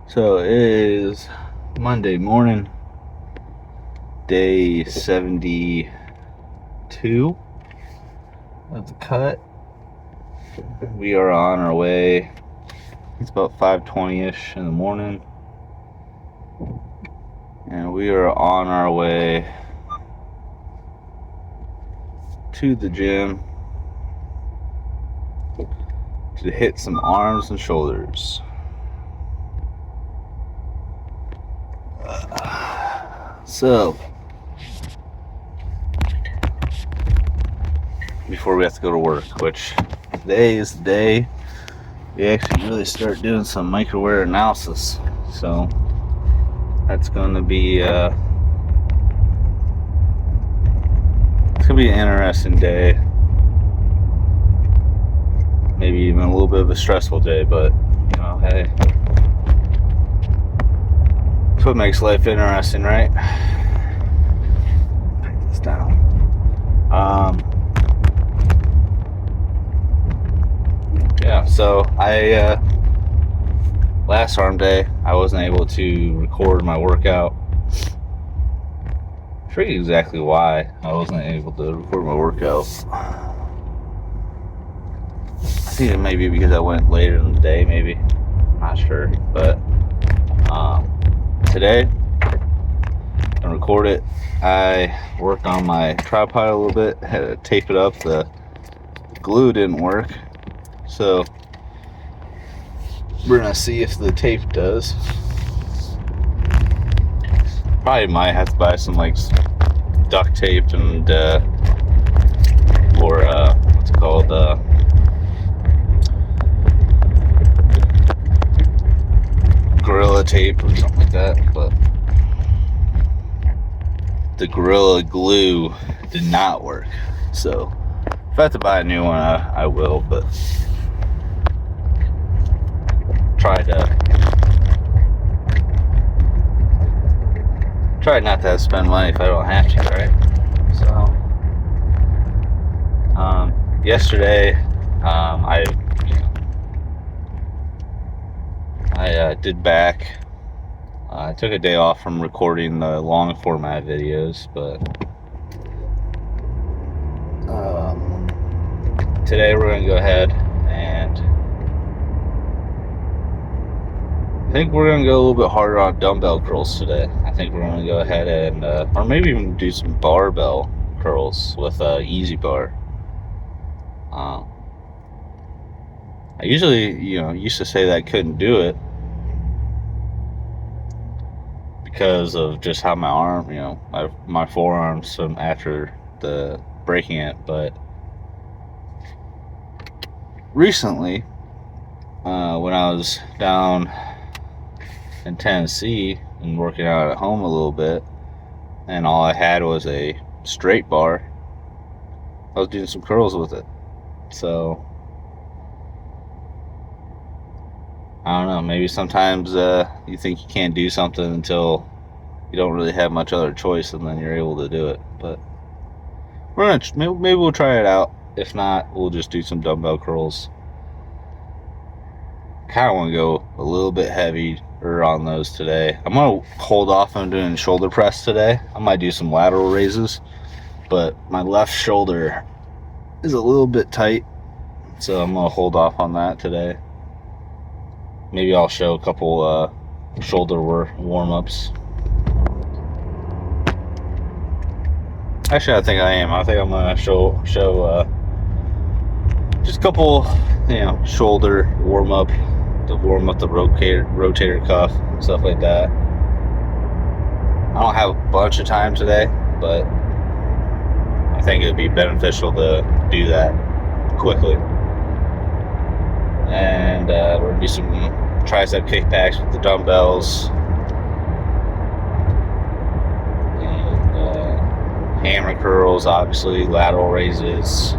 So it is Monday morning, day 72 of the cut. We are on our way. It's about 5:20ish in the morning, and we are on our way to the gym to hit some arms and shoulders. So, before we have to go to work, which today is the day we actually really start doing some microwear analysis. So, that's going to be it's going to be an interesting day. Maybe even a little bit of a stressful day, but hey, that's what makes life interesting, right? Pick this down. Yeah, so I last arm day I wasn't able to record my workout. I forget exactly why I wasn't able to record my workout. I think it may be because I went later in the day, maybe. I'm not sure, but today I record it. I worked on my tripod a little bit, had to tape it up. The glue didn't work, so we're gonna see if the tape does. Probably might have to buy some like duct tape and or what's it called, Gorilla tape or something like that. But the Gorilla Glue did not work, so if I have to buy a new one, I will, but try not to spend money if I don't have to, right? So yesterday I did back. I took a day off from recording the long format videos, but today we're going to go ahead and I think we're going to go a little bit harder on dumbbell curls today. I think we're going to go ahead and, or maybe even do some barbell curls with Easy Bar. I usually, used to say that I couldn't do it because of just how my arm, my forearms from after the breaking it. But recently, when I was down in Tennessee and working out at home a little bit, and all I had was a straight bar, I was doing some curls with it. So I don't know, maybe sometimes you think you can't do something until you don't really have much other choice, and then you're able to do it. But maybe we'll try it out. If not, we'll just do some dumbbell curls. Kind of want to go a little bit heavier on those today. I'm going to hold off on doing shoulder press today. I might do some lateral raises, but my left shoulder is a little bit tight, so I'm going to hold off on that today. Maybe I'll show a couple shoulder warm-ups. Actually, I think I am. I think I'm going to show just a couple, shoulder warm-up to warm up the rotator cuff, stuff like that. I don't have a bunch of time today, but I think it would be beneficial to do that quickly. And we're going to do some tricep kickbacks with the dumbbells. And hammer curls, obviously, lateral raises.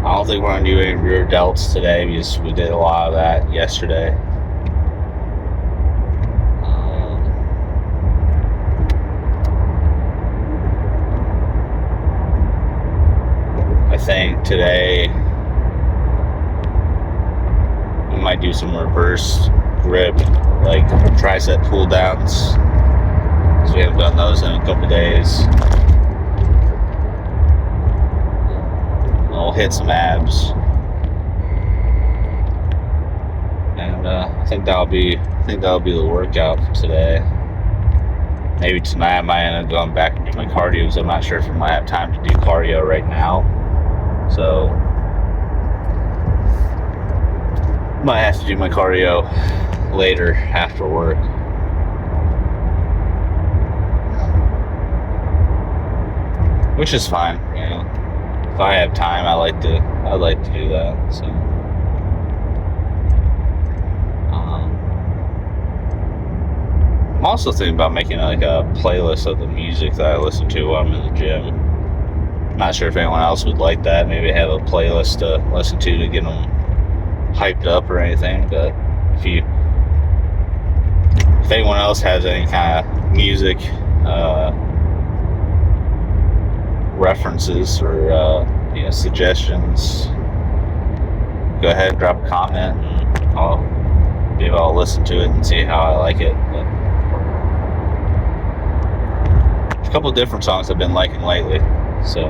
I don't think we're going to do any rear delts today because we did a lot of that yesterday. I think today we might do some reverse grip, like tricep pull downs. So we haven't done those in a couple days. We'll hit some abs, and I think that'll be the workout for today. Maybe tonight I might end up going back and do my cardio, because I'm not sure if I might have time to do cardio right now. So might have to do my cardio later after work. Which is fine, you know. If I have time, I like to do that. So I'm also thinking about making like a playlist of the music that I listen to while I'm in the gym. Not sure if anyone else would like that. Maybe have a playlist to listen to get them hyped up or anything. But if anyone else has any kind of music references or suggestions, go ahead and drop a comment, and I'll listen to it and see how I like it. But a couple of different songs I've been liking lately, so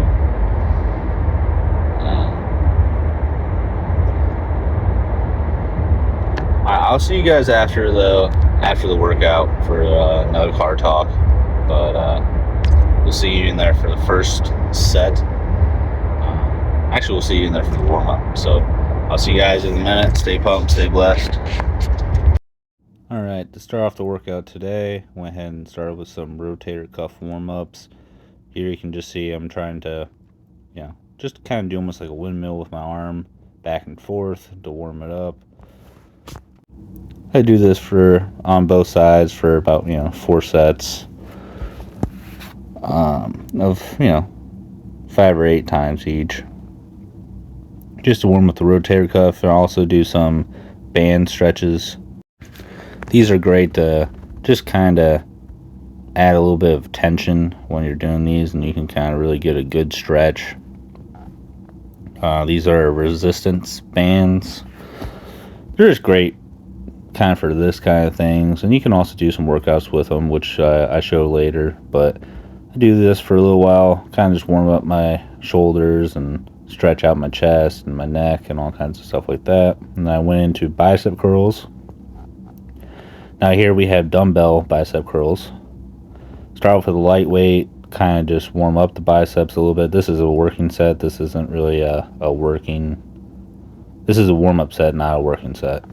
I'll see you guys after the workout for another car talk. But we'll see you in there for the first set. Actually, we'll see you in there for the warm-up. So I'll see you guys in a minute. Stay pumped, stay blessed. Alright, to start off the workout today, went ahead and started with some rotator cuff warm-ups. Here you can just see I'm trying to, just kind of do almost like a windmill with my arm back and forth to warm it up. I do this on both sides for about 4 sets of 5 or 8 times each, just to warm up the rotator cuff. And also do some band stretches. These are great to just kind of add a little bit of tension when you're doing these, and you can kind of really get a good stretch. These are resistance bands. They're just great kind of for this kind of things, and you can also do some workouts with them, which I show later. But I do this for a little while, kind of just warm up my shoulders and stretch out my chest and my neck and all kinds of stuff like that. And then I went into bicep curls. Now here we have dumbbell bicep curls. Start off with a lightweight, kind of just warm up the biceps a little bit. This is a working set. This isn't really this is a warm-up set, not a working set.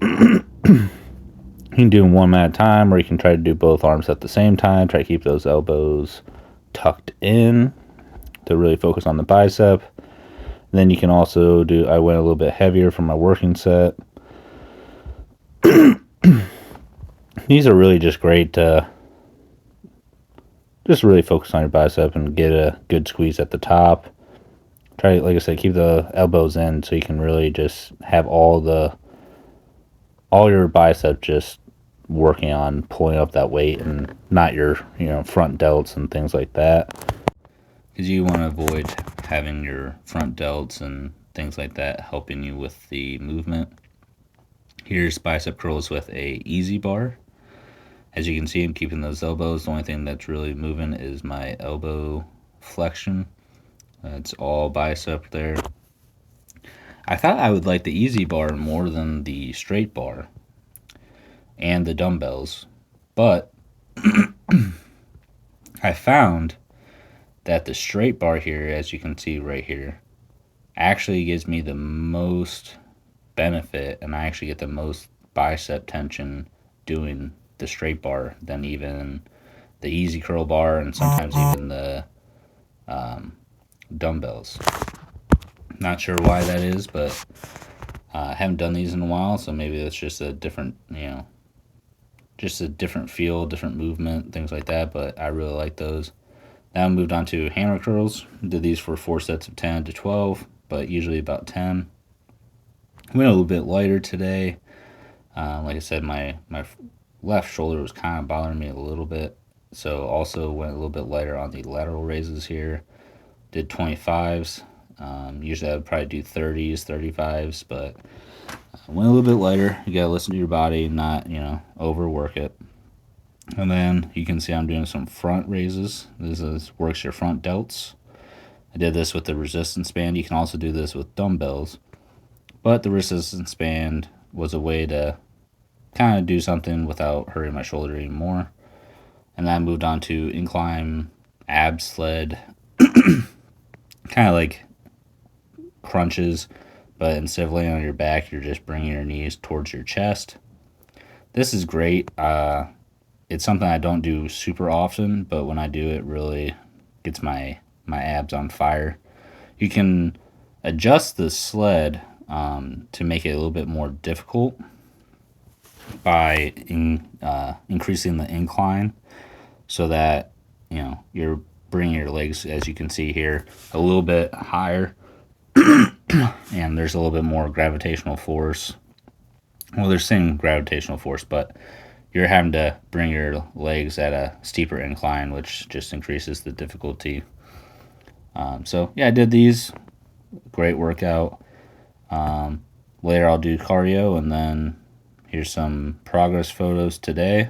You can do them one at a time, or you can try to do both arms at the same time. Try to keep those elbows tucked in to really focus on the bicep. And then you can also I went a little bit heavier for my working set. These are really just great to just really focus on your bicep and get a good squeeze at the top. Try, like I said, keep the elbows in so you can really just have all your bicep just working on pulling up that weight, and not your front delts and things like that, because you want to avoid having your front delts and things like that helping you with the movement. Here's bicep curls with a easy bar. As you can see, I'm keeping those elbows. The only thing that's really moving is my elbow flexion. It's all bicep there. I thought I would like the easy bar more than the straight bar and the dumbbells, but I found that the straight bar here, as you can see right here, actually gives me the most benefit, and I actually get the most bicep tension doing the straight bar than even the easy curl bar, and sometimes even the dumbbells. Not sure why that is, but I haven't done these in a while, so maybe that's just a different, just a different feel, different movement, things like that. But I really like those. Now I moved on to hammer curls. Did these for 4 sets of 10 to 12, but usually about 10. Went a little bit lighter today. Like I said, my left shoulder was kind of bothering me a little bit, so also went a little bit lighter on the lateral raises here. Did 25s Usually I would probably do 30s, 35s, but I went a little bit lighter. You gotta listen to your body, not overwork it. And then you can see I'm doing some front raises. Works your front delts. I did this with the resistance band. You can also do this with dumbbells, but the resistance band was a way to kind of do something without hurting my shoulder anymore. And then I moved on to incline ab sled, kind of like crunches, but instead of laying on your back, you're just bringing your knees towards your chest. This is great. It's something I don't do super often, but when I do, it really gets my abs on fire. You can adjust the sled to make it a little bit more difficult by increasing the incline, so that you're bringing your legs, as you can see here, a little bit higher, and there's a little bit more gravitational force. Well, there's same gravitational force, but you're having to bring your legs at a steeper incline, which just increases the difficulty. So yeah, I did these. Great workout. Later I'll do cardio, and then here's some progress photos today.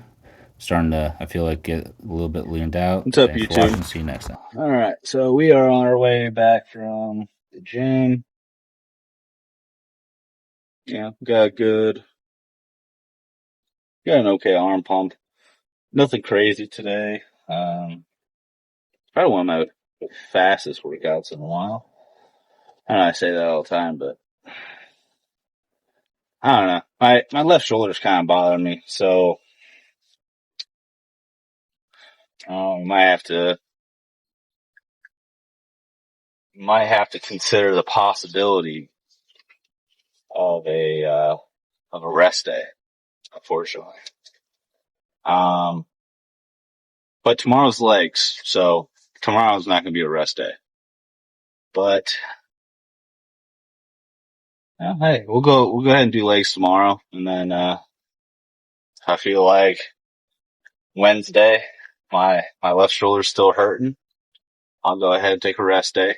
Starting to, I feel like, get a little bit leaned out. What's up, Thanks YouTube? for watching. See you next time. All right, so we are on our way back from the gym. Yeah, got an okay arm pump. Nothing crazy today. Probably one of my fastest workouts in a while. I know I say that all the time, but I don't know. My left shoulder's kind of bothering me, so might have to consider the possibility of a rest day, unfortunately. But tomorrow's legs, so tomorrow's not going to be a rest day. But hey, we'll go ahead and do legs tomorrow, and then I feel like Wednesday, my left shoulder's still hurting. I'll go ahead and take a rest day.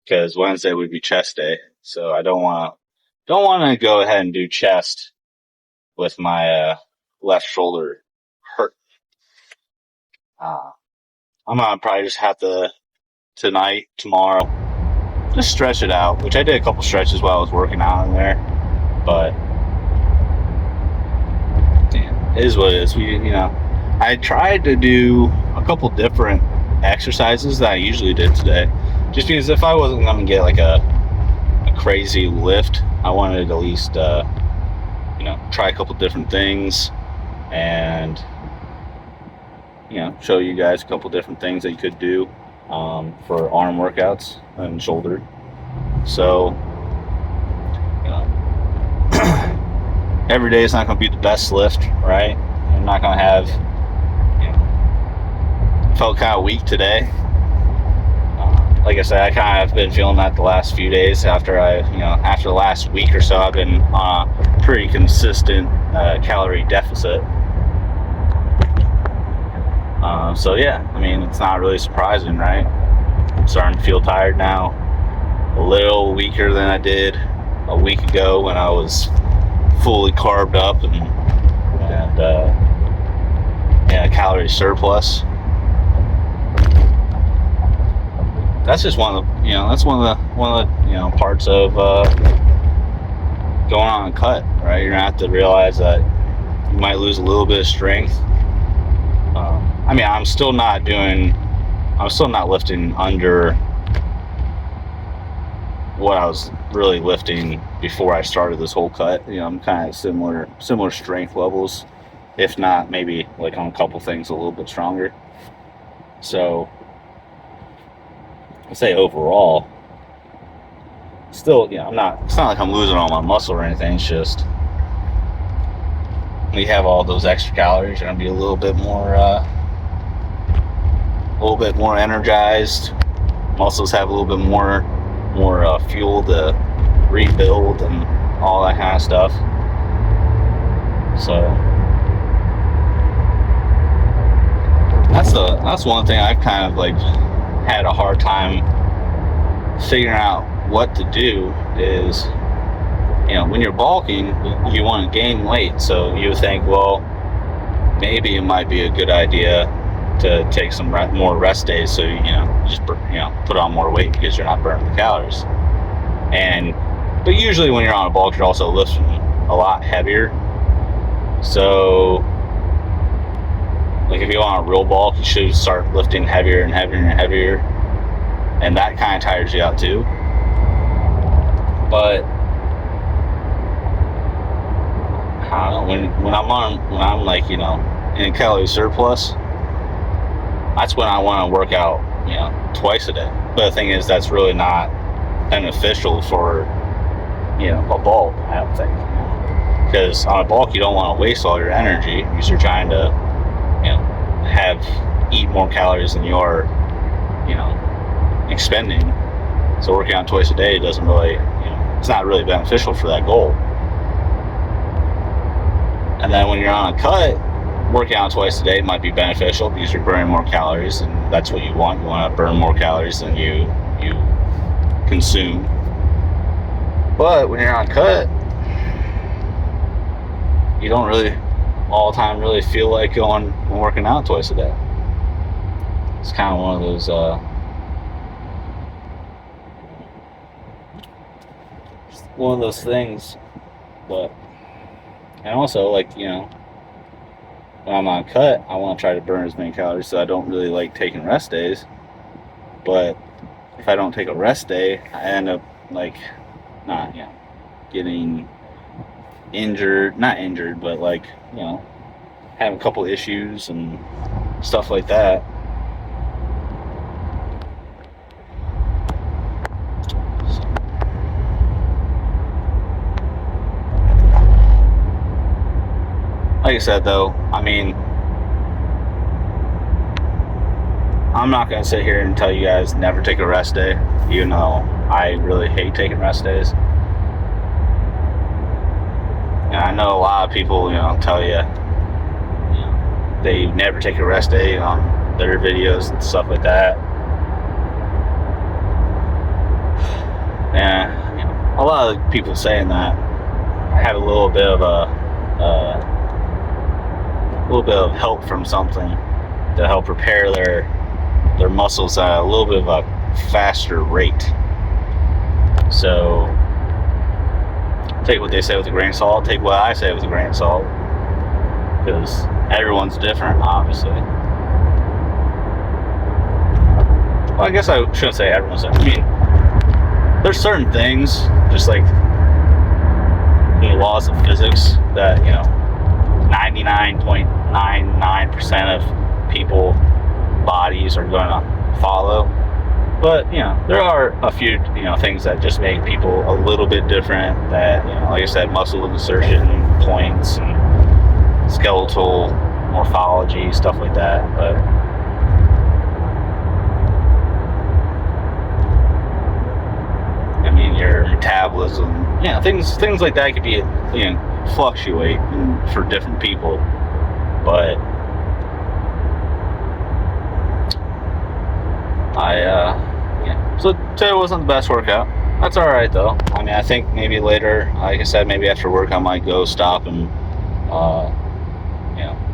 Because Wednesday would be chest day, so I don't want to go ahead and do chest with my left shoulder hurt. I'm gonna probably just have to tomorrow, just stretch it out, which I did a couple stretches while I was working out in there, but it is what it is. I tried to do a couple different exercises that I usually did today, just because if I wasn't going to get like a crazy lift, I wanted to at least try a couple different things and show you guys a couple different things that you could do for arm workouts and shoulder. So every day is not going to be the best lift, right? I'm not going to have, felt kind of weak today. Like I said, I kind of have been feeling that the last few days after the last week or so, I've been on a pretty consistent calorie deficit. So yeah, I mean, it's not really surprising, right? I'm starting to feel tired now, a little weaker than I did a week ago when I was fully carved up and calorie surplus. That's just one of the parts of going on a cut, right? You're gonna have to realize that you might lose a little bit of strength. I mean, I'm still not lifting under what I was really lifting before I started this whole cut. I'm kind of similar strength levels, if not maybe like on a couple things a little bit stronger. So I'd say overall, still, it's not like I'm losing all my muscle or anything. It's just when you have all those extra calories, you're gonna be a little bit more energized. Muscles have a little bit more fuel to rebuild and all that kind of stuff. So that's one thing I kind of like had a hard time figuring out what to do is, when you're bulking, you want to gain weight. So you think, well, maybe it might be a good idea to take some more rest days. So, just, put on more weight because you're not burning the calories. But usually when you're on a bulk, you're also lifting a lot heavier. So, like if you want a real bulk, you should start lifting heavier and heavier and heavier. And that kind of tires you out too. But I don't know, when I'm like, in a calorie surplus, that's when I want to work out, twice a day. But the thing is, that's really not beneficial for, a bulk, I don't think. Because on a bulk, you don't want to waste all your energy because you're trying to, eat more calories than you're, expending. So working out twice a day doesn't really, it's not really beneficial for that goal. And then when you're on a cut, working out twice a day might be beneficial because you're burning more calories, and that's what you want. You want to burn more calories than you consume. But when you're on cut, you don't really all the time really feel like going and working out twice a day. It's kind of one of those things. But and also, like, when I'm on cut, I want to try to burn as many calories, so I don't really like taking rest days. But if I don't take a rest day, I end up like not getting not injured, but like having a couple issues and stuff like that. Like I said, though, I mean, I'm not going to sit here and tell you guys never take a rest day, even though I really hate taking rest days. And I know a lot of people, tell you, they never take a rest day on their videos and stuff like that. And a lot of people saying that have a little bit of help from something to help repair their muscles at a little bit of a faster rate. So take what they say with a grain of salt, take what I say with a grain of salt, because everyone's different, obviously. Well, I guess I shouldn't say everyone's different. I mean, there's certain things, just like the laws of physics, that 99.99% of people bodies are going to follow. But there are a few things that just make people a little bit different, that like I said, muscle insertion points and skeletal morphology, stuff like that. But I mean, your metabolism, things like that could be fluctuate for different people. But so today wasn't the best workout. That's all right though. I mean, I think maybe later, like I said, maybe after work I might go stop and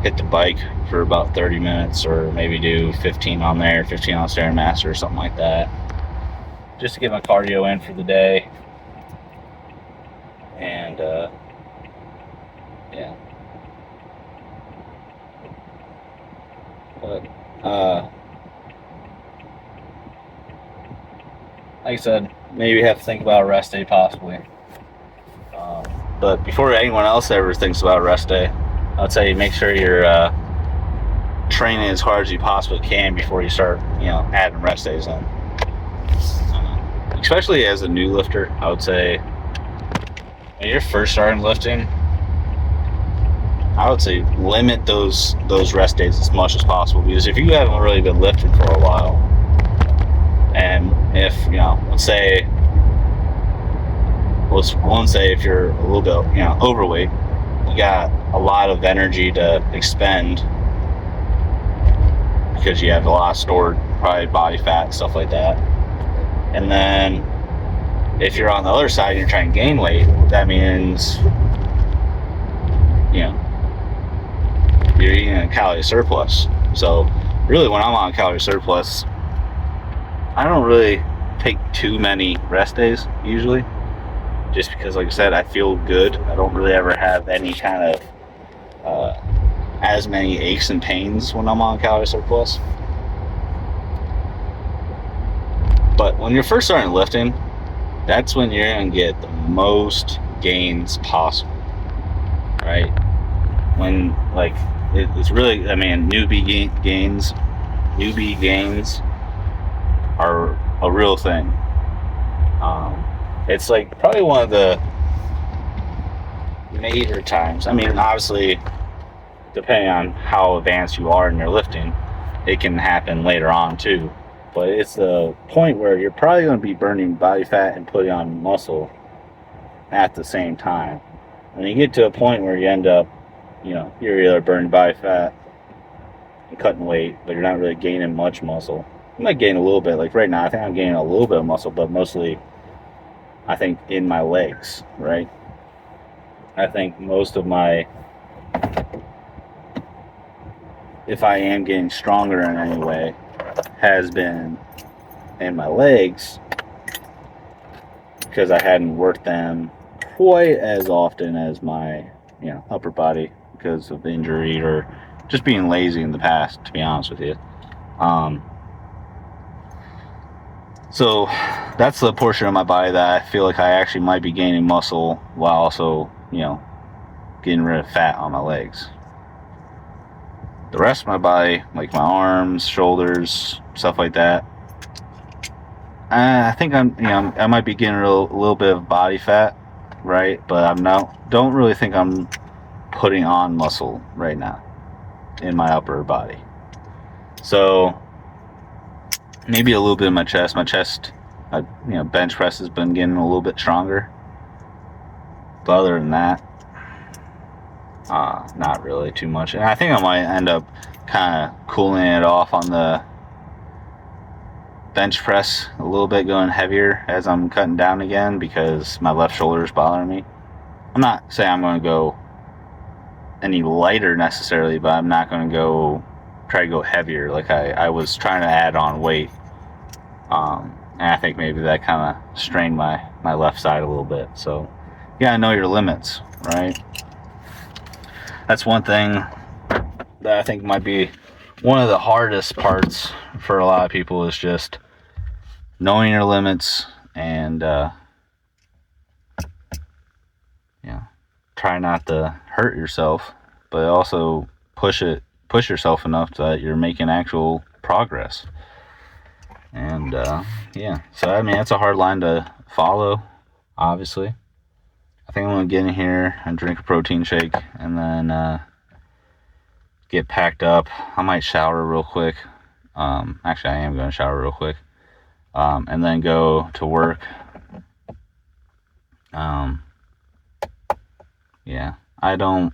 hit the bike for about 30 minutes, or maybe do 15 on there, 15 on Stairmaster or something like that, just to get my cardio in for the day. And but like I said, maybe have to think about a rest day possibly. But before anyone else ever thinks about a rest day, I'd say make sure you're training as hard as you possibly can before you start, adding rest days in. Especially as a new lifter, I would say when you're first starting lifting, I would say limit those rest days as much as possible, because if you haven't really been lifting for a while, and if let's say if you're a little bit overweight, you got a lot of energy to expend because you have a lot of stored probably body fat, stuff like that. And then if you're on the other side and you're trying to gain weight, that means, you know, you're eating a calorie surplus. So really, when I'm on calorie surplus, I don't really take too many rest days usually, just because, like I said, I feel good. I don't really ever have any kind of as many aches and pains when I'm on calorie surplus. But when you're first starting lifting, that's when you're going to get the most gains possible, right? When, like, it's really, I mean, newbie gains are a real thing. It's like probably one of the major times. I mean, obviously, depending on how advanced you are in your lifting, it can happen later on too. But it's the point where you're probably going to be burning body fat and putting on muscle at the same time. When you get to a point where you end up, you know, you're either burning body fat and cutting weight, but you're not really gaining much muscle. You might gain a little bit. Like right now, I think I'm gaining a little bit of muscle, but mostly, I think, in my legs, right? I think most of my, if I am getting stronger in any way, has been in my legs, because I hadn't worked them quite as often as my, you know, upper body because of injury or just being lazy in the past, to be honest with you. So that's the portion of my body that I feel like I actually might be gaining muscle while also, you know, getting rid of fat on my legs. The rest of my body, like my arms, shoulders, stuff like that, I think I might be getting a little bit of body fat, right? But don't really think I'm putting on muscle right now in my upper body. So maybe a little bit in my chest. My chest, bench press has been getting a little bit stronger. But other than that, not really too much. And I think I might end up kind of cooling it off on the bench press a little bit, going heavier as I'm cutting down again, because my left shoulder is bothering me. I'm not saying I'm going to go any lighter necessarily, but I'm not going to try to go heavier like I was trying to add on weight. And I think maybe that kind of strained my left side a little bit. So you gotta know your limits, right? That's one thing that I think might be one of the hardest parts for a lot of people, is just knowing your limits and try not to hurt yourself, but also push yourself enough that you're making actual progress. And so I mean, that's a hard line to follow, obviously. I think I'm gonna get in here and drink a protein shake, and then get packed up. I might shower real quick. Actually, I am gonna shower real quick, and then go to work. I don't.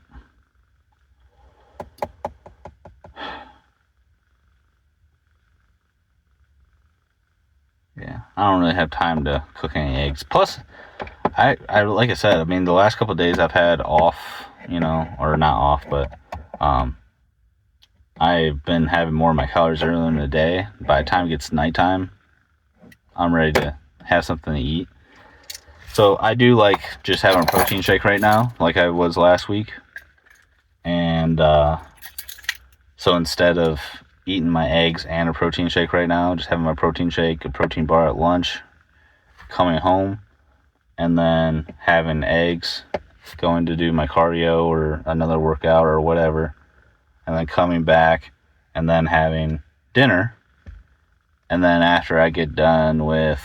I don't really have time to cook any eggs. Plus, I like I said, I mean, the last couple of days I've had off, or not off, but I've been having more of my calories earlier in the day. By the time it gets nighttime, I'm ready to have something to eat. So I do like just having a protein shake right now, like I was last week. And so instead of eating my eggs and a protein shake right now, just having my protein shake, a protein bar at lunch, coming home, and then having eggs, going to do my cardio or another workout or whatever, and then coming back and then having dinner. And then after I get done with,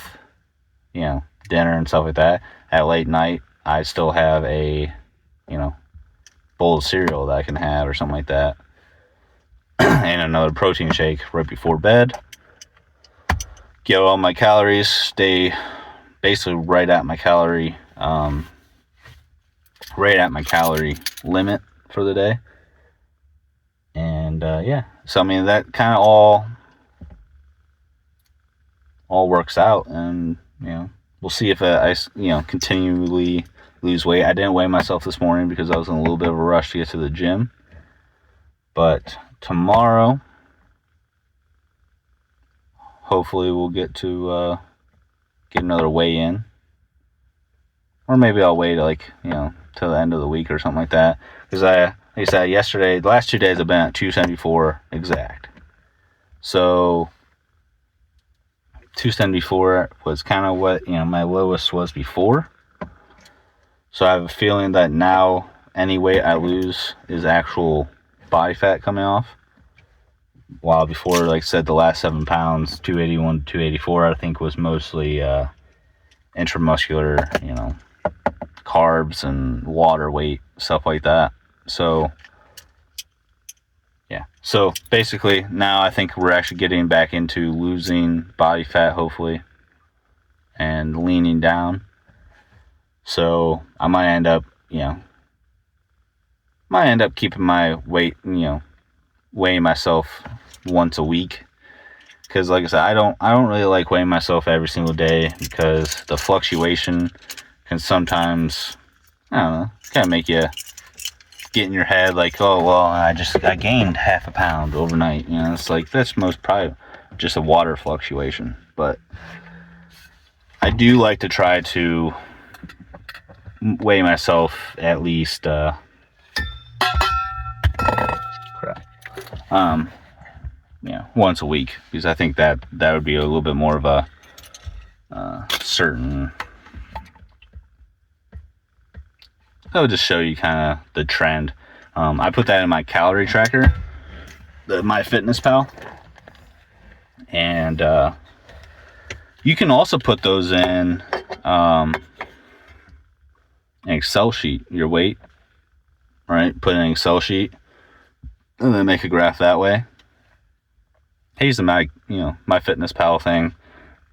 dinner and stuff like that, at late night, I still have a, bowl of cereal that I can have or something like that. And another protein shake right before bed. Get all my calories, stay basically right at my calorie limit for the day. And And yeah, so I mean that kind of all works out, and we'll see if I continually lose weight. I didn't weigh myself this morning because I was in a little bit of a rush to get to the gym, but tomorrow hopefully we'll get to get another weigh in, or maybe I'll wait till the end of the week or something like that, because like I said yesterday, the last 2 days I've been at 274 exact. So 274 was kind of what my lowest was before. So I have a feeling that now any weight I lose is actual body fat coming off. While before, like I said, the last 7 pounds, 281 to 284, I think was mostly intramuscular, carbs and water weight, stuff like that. So yeah, so basically now I think we're actually getting back into losing body fat, hopefully, and leaning down. So I might end up keeping my weight, weighing myself once a week, because like I said, I don't really like weighing myself every single day, because the fluctuation can sometimes, I don't know, kind of make you get in your head like, oh well, I gained half a pound overnight. It's like that's most probably just a water fluctuation. But I do like to try to weigh myself at least once a week, because I think that would be a little bit more of a certain. That would just show you kind of the trend. I put that in my calorie tracker, the MyFitnessPal, and you can also put those in an Excel sheet, your weight, right? Put in an Excel sheet and then make a graph that way. I use the MyFitnessPal thing,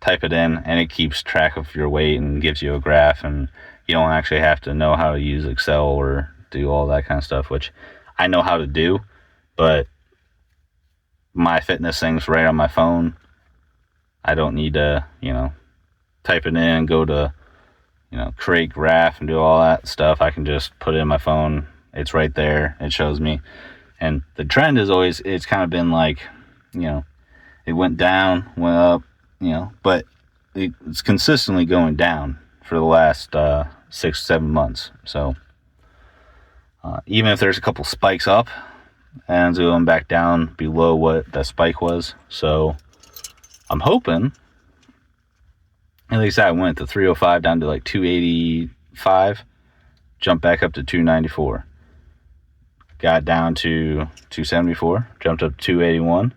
type it in, and it keeps track of your weight and gives you a graph, and you don't actually have to know how to use Excel or do all that kind of stuff, which I know how to do, but my fitness thing's right on my phone. I don't need to, type it in, go to, create graph and do all that stuff. I can just put it in my phone. It's right there. It shows me. And the trend is always, it's kind of been like, it went down, went up, but it's consistently going down for the last 6-7 months. So even if there's a couple spikes up, and going back down below what that spike was. So I'm hoping, at least I went to 305 down to like 285, jumped back up to 294, got down to 274, jumped up to 281.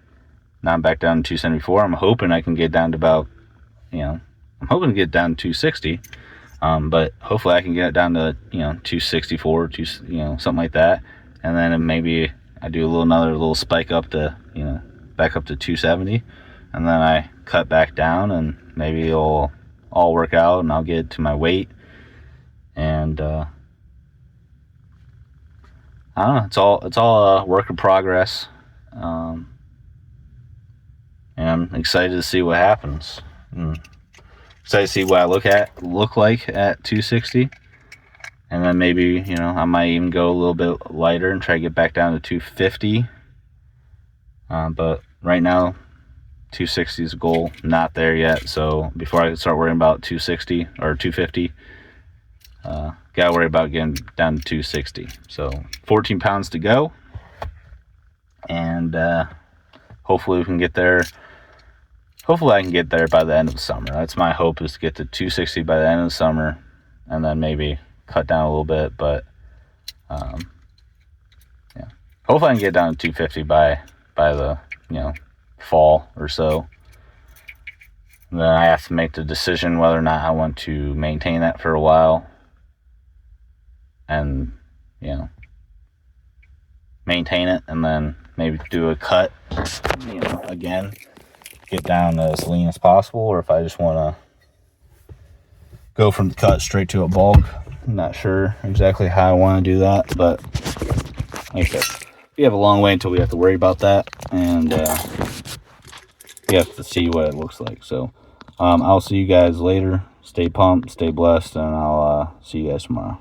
Now I'm back down to 274. I'm hoping I can get down to about, I'm hoping to get down to 260. But hopefully I can get it down to, 264, something like that. And then maybe I do another little spike up to, back up to 270. And then I cut back down, and maybe it'll all work out and I'll get to my weight. And, I don't know, it's all a work in progress. And I'm excited to see what happens. Excited to see what I look like at 260, and then maybe I might even go a little bit lighter and try to get back down to 250. But right now, 260 is a goal. Not there yet. So before I start worrying about 260 or 250, gotta worry about getting down to 260. So 14 pounds to go, and hopefully we can get there. Hopefully I can get there by the end of the summer. That's my hope, is to get to 260 by the end of the summer, and then maybe cut down a little bit. But yeah, hopefully I can get down to 250 by the fall or so. And then I have to make the decision whether or not I want to maintain that for a while, and maintain it, and then maybe do a cut, again, get down as lean as possible, or if I just want to go from the cut straight to a bulk. I'm not sure exactly how I want to do that, but like I said, we have a long way until we have to worry about that, and we have to see what it looks like. So I'll see you guys later. Stay pumped, stay blessed, and I'll see you guys tomorrow.